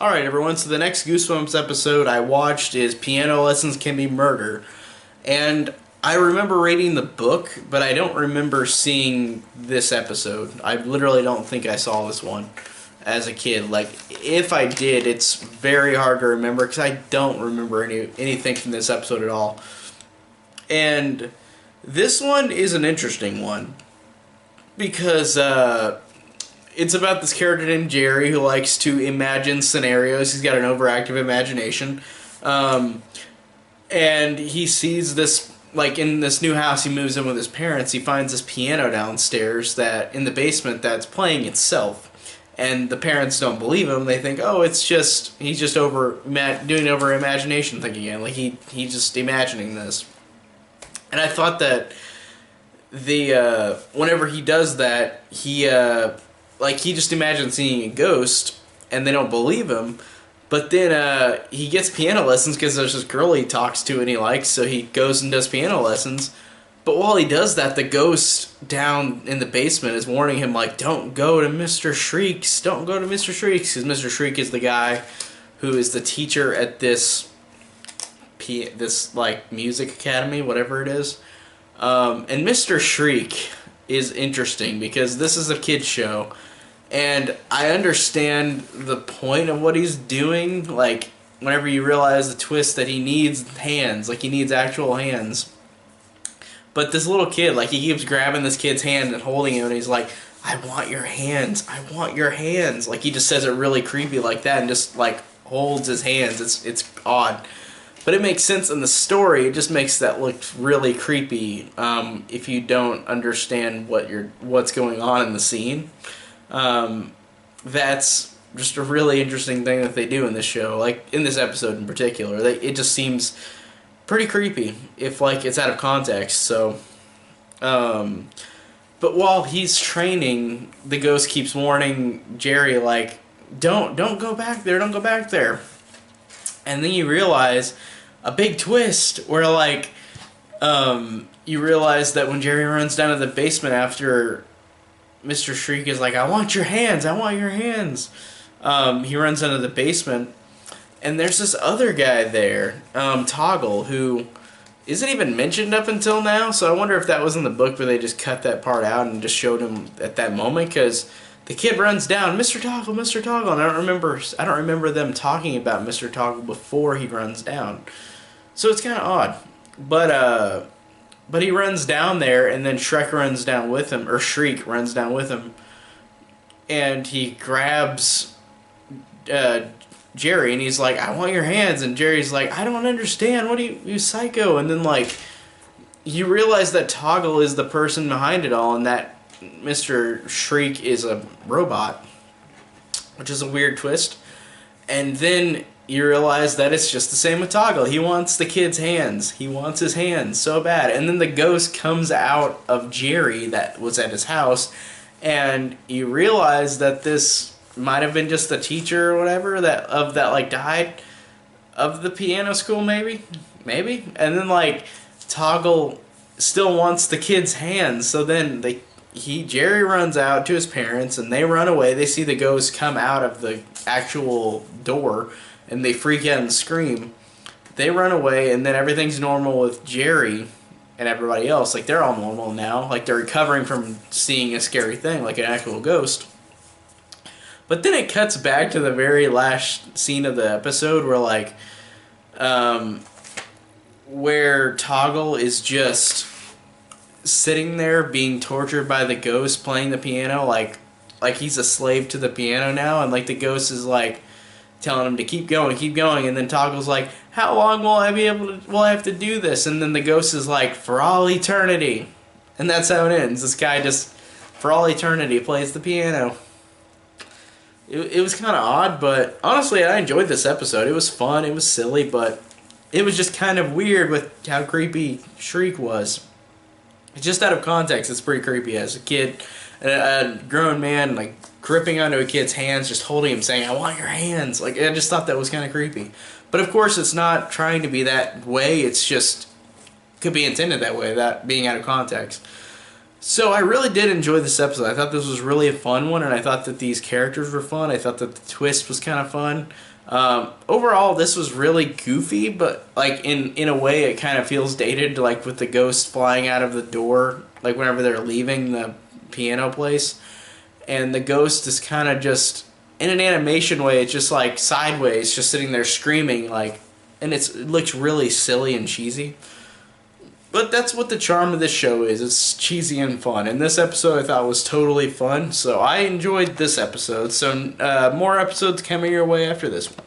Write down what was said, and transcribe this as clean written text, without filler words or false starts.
Alright everyone, so the next Goosebumps episode I watched is Piano Lessons Can Be Murder. And I remember reading the book, but I don't remember seeing this episode. I literally don't think I saw this one as a kid. Like, if I did, it's very hard to remember because I don't remember anything from this episode at all. And this one is an interesting one because it's about this character named Jerry who likes to imagine scenarios. He's got an overactive imagination. And he sees this, like in this new house he moves in with his parents, he finds this piano downstairs that in the basement that's playing itself. And the parents don't believe him. They think, oh, it's just, he's just doing over imagination thing again. Like he's just imagining this. And I thought that whenever he does that, he just imagines seeing a ghost, and they don't believe him. But then he gets piano lessons because there's this girl he talks to and he likes, so he goes and does piano lessons. But while he does that, the ghost down in the basement is warning him, like, don't go to Mr. Shriek's, don't go to Mr. Shriek's, because Mr. Shriek is the guy who is the teacher at this like music academy, whatever it is. And Mr. Shriek is interesting because this is a kid's show. And I understand the point of what he's doing, like, whenever you realize the twist that he needs hands, like, he needs actual hands. But this little kid, like, he keeps grabbing this kid's hand and holding him, and he's like, I want your hands, I want your hands. Like, he just says it really creepy like that and just, like, holds his hands. It's odd. But it makes sense in the story. It just makes that look really creepy if you don't understand what's going on in the scene. That's just a really interesting thing that they do in this show, like in this episode in particular. It just seems pretty creepy if, like, it's out of context. So, but while he's training, the ghost keeps warning Jerry, like, don't go back there, don't go back there. And then you realize a big twist where, like, you realize that when Jerry runs down to the basement after Mr. Shriek is like, I want your hands, I want your hands. He runs into the basement, and there's this other guy there, Toggle, who isn't even mentioned up until now, so I wonder if that was in the book where they just cut that part out and just showed him at that moment, because the kid runs down, Mr. Toggle, Mr. Toggle, and I don't remember them talking about Mr. Toggle before he runs down. So it's kind of odd. But he runs down there, and then Shrek runs down with him, or Shriek runs down with him, and he grabs Jerry, and he's like, I want your hands, and Jerry's like, I don't understand, what are you psycho? And then, like, you realize that Toggle is the person behind it all, and that Mr. Shriek is a robot, which is a weird twist. And then you realize that it's just the same with Toggle. He wants the kid's hands. He wants his hands so bad. And then the ghost comes out of Jerry that was at his house, and you realize that this might have been just the teacher or whatever that died of the piano school, maybe. And then, like, Toggle still wants the kid's hands, so then Jerry runs out to his parents, and they run away. They see the ghost come out of the actual door, and they freak out and scream. They run away, and then everything's normal with Jerry and everybody else. Like, they're all normal now. Like, they're recovering from seeing a scary thing, like an actual ghost. But then it cuts back to the very last scene of the episode where, like, where Toggle is just sitting there being tortured by the ghost playing the piano, like he's a slave to the piano now, and, like, the ghost is, like, telling him to keep going, and then Toggle's like, how long will I have to do this? And then the ghost is like, for all eternity. And that's how it ends. This guy just, for all eternity, plays the piano. It was kind of odd, but honestly, I enjoyed this episode. It was fun, it was silly, but it was just kind of weird with how creepy Shriek was. It's just out of context, it's pretty creepy as a kid. A grown man, like, gripping onto a kid's hands, just holding him, saying, I want your hands. Like, I just thought that was kind of creepy. But of course, it's not trying to be that way. It's just, could be intended that way, that being out of context. So I really did enjoy this episode. I thought this was really a fun one, and I thought that these characters were fun. I thought that the twist was kind of fun. Overall, this was really goofy, but like in a way, it kind of feels dated, like with the ghost flying out of the door, like whenever they're leaving the piano place, and the ghost is kind of just in an animation way. It's just like sideways, just sitting there screaming, like, and it looks really silly and cheesy. But that's what the charm of this show is. It's cheesy and fun. And this episode I thought was totally fun. So I enjoyed this episode. So more episodes coming your way after this one.